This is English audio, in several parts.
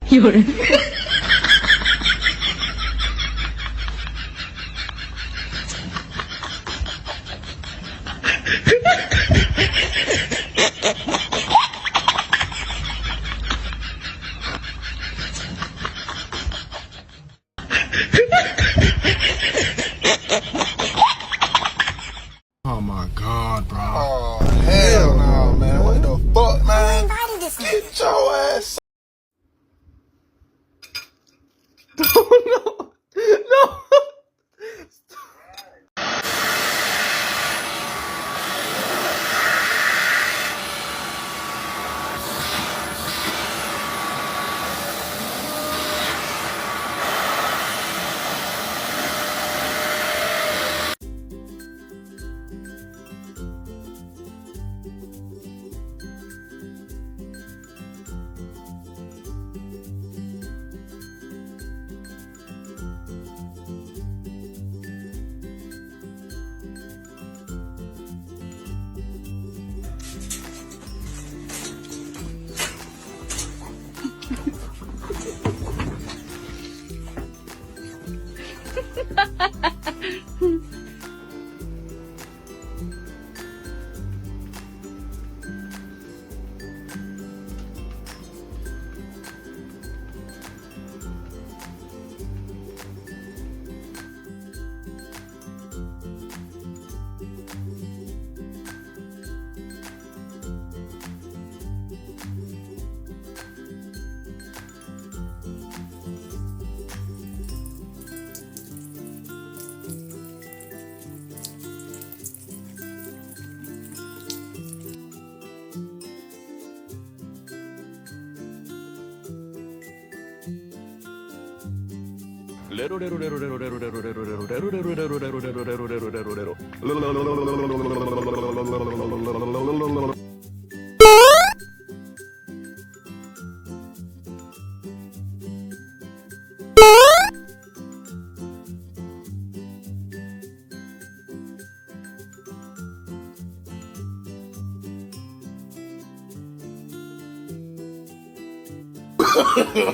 有人。Oh my God, bro. Oh, hell no, man. What the fuck, man? Get your ass. Oh no. No.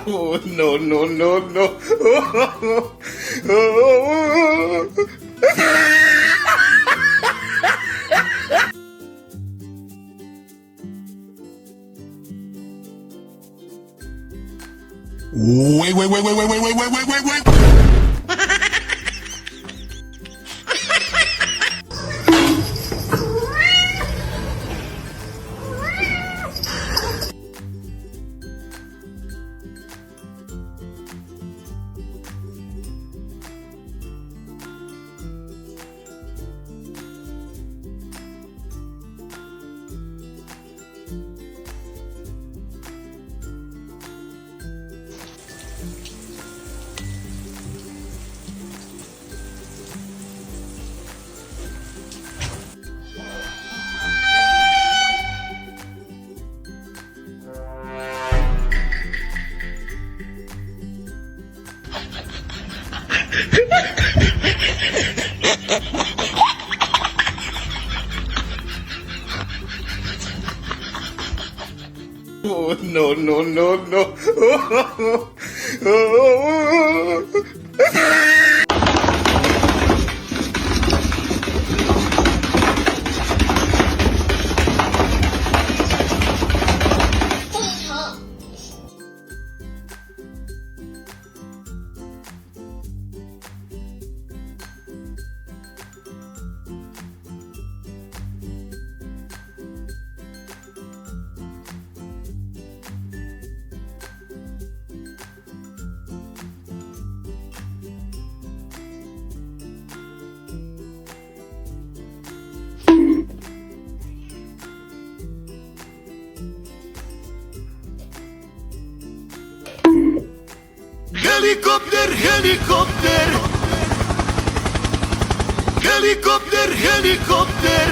Oh, no, no, no, no. Wait. Oh, no, no, no, no. Helikopter, helikopter. Helikopter, helikopter.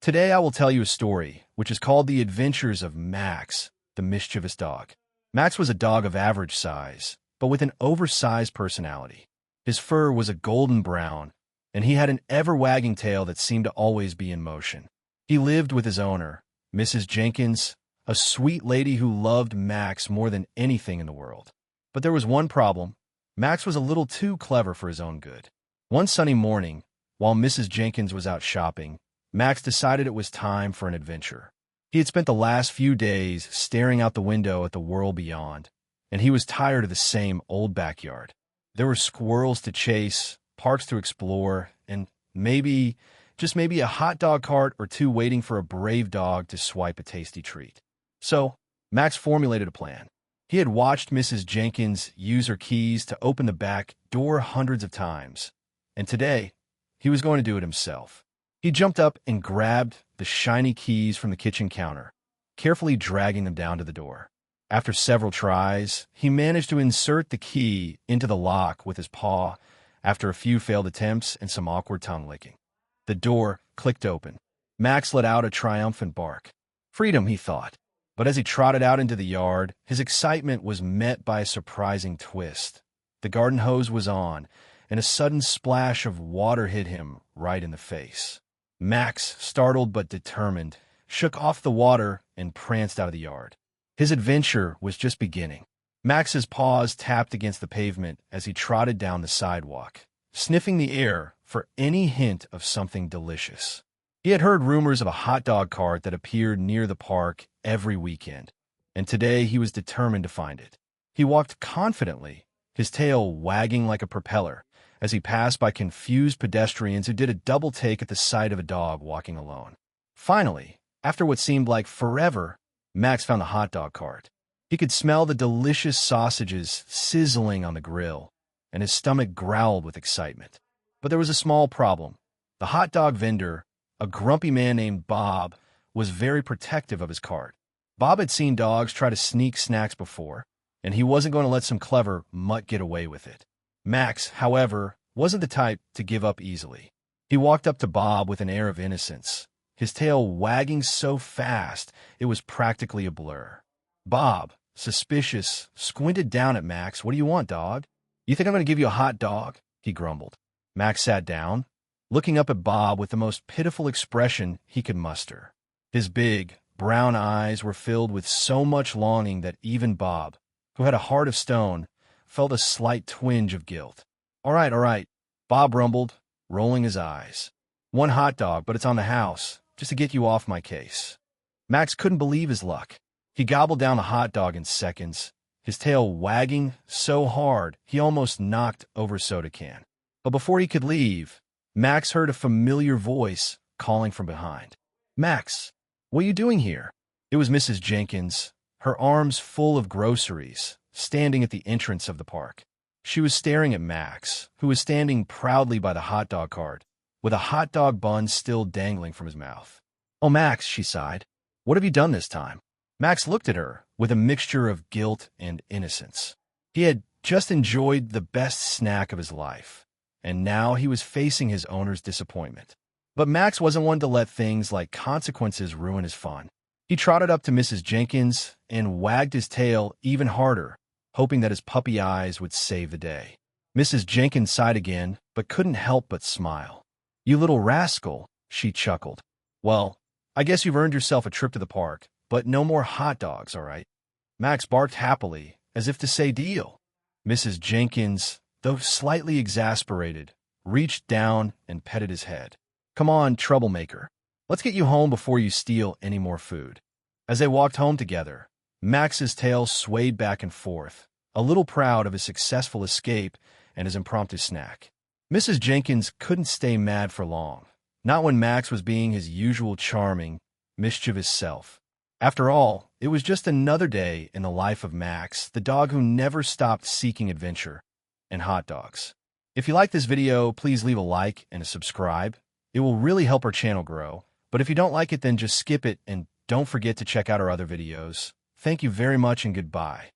Today I will tell you a story, which is called The Adventures of Max, the Mischievous Dog. Max was a dog of average size, but with an oversized personality. His fur was a golden brown, and he had an ever-wagging tail that seemed to always be in motion. He lived with his owner, Mrs. Jenkins, a sweet lady who loved Max more than anything in the world. But there was one problem. Max was a little too clever for his own good. One sunny morning, while Mrs. Jenkins was out shopping, Max decided it was time for an adventure. He had spent the last few days staring out the window at the world beyond, and he was tired of the same old backyard. There were squirrels to chase, parks to explore, and maybe, just maybe, a hot dog cart or two waiting for a brave dog to swipe a tasty treat. So, Max formulated a plan. He had watched Mrs. Jenkins use her keys to open the back door hundreds of times, and today, he was going to do it himself. He jumped up and grabbed the shiny keys from the kitchen counter, carefully dragging them down to the door. After several tries, he managed to insert the key into the lock with his paw after a few failed attempts and some awkward tongue licking. The door clicked open. Max let out a triumphant bark. Freedom, he thought. But as he trotted out into the yard, his excitement was met by a surprising twist. The garden hose was on, and a sudden splash of water hit him right in the face. Max, startled but determined, shook off the water and pranced out of the yard. His adventure was just beginning. Max's paws tapped against the pavement as he trotted down the sidewalk, sniffing the air for any hint of something delicious. He had heard rumors of a hot dog cart that appeared near the park every weekend, and today he was determined to find it. He walked confidently, his tail wagging like a propeller, as he passed by confused pedestrians who did a double take at the sight of a dog walking alone. Finally, after what seemed like forever, Max found the hot dog cart. He could smell the delicious sausages sizzling on the grill, and his stomach growled with excitement. But there was a small problem. The hot dog vendor, a grumpy man named Bob, was very protective of his cart. Bob had seen dogs try to sneak snacks before, and he wasn't going to let some clever mutt get away with it. Max, however, wasn't the type to give up easily. He walked up to Bob with an air of innocence, his tail wagging so fast it was practically a blur. Bob, suspicious, squinted down at Max. "What do you want, dog?" "You think I'm going to give you a hot dog?" he grumbled. Max sat down, looking up at Bob with the most pitiful expression he could muster. His big, brown eyes were filled with so much longing that even Bob, who had a heart of stone, felt a slight twinge of guilt. All right, Bob rumbled, rolling his eyes. "One hot dog, but it's on the house, just to get you off my case." Max couldn't believe his luck. He gobbled down the hot dog in seconds, his tail wagging so hard he almost knocked over a soda can. But before he could leave, Max heard a familiar voice calling from behind. "Max, what are you doing here?" It was Mrs. Jenkins, her arms full of groceries, standing at the entrance of the park. She was staring at Max, who was standing proudly by the hot dog cart, with a hot dog bun still dangling from his mouth. "Oh, Max," she sighed, "what have you done this time?" Max looked at her with a mixture of guilt and innocence. He had just enjoyed the best snack of his life, and now he was facing his owner's disappointment. But Max wasn't one to let things like consequences ruin his fun. He trotted up to Mrs. Jenkins and wagged his tail even harder, hoping that his puppy eyes would save the day. Mrs. Jenkins sighed again, but couldn't help but smile. "You little rascal," she chuckled. "Well, I guess you've earned yourself a trip to the park, but no more hot dogs, all right?" Max barked happily, as if to say deal. Mrs. Jenkins, though slightly exasperated, reached down and petted his head. "Come on, troublemaker. Let's get you home before you steal any more food." As they walked home together, Max's tail swayed back and forth, a little proud of his successful escape and his impromptu snack. Mrs. Jenkins couldn't stay mad for long, not when Max was being his usual charming, mischievous self. After all, it was just another day in the life of Max, the dog who never stopped seeking adventure and hot dogs. If you like this video, please leave a like and a subscribe. It will really help our channel grow. But if you don't like it, then just skip it and don't forget to check out our other videos. Thank you very much and goodbye.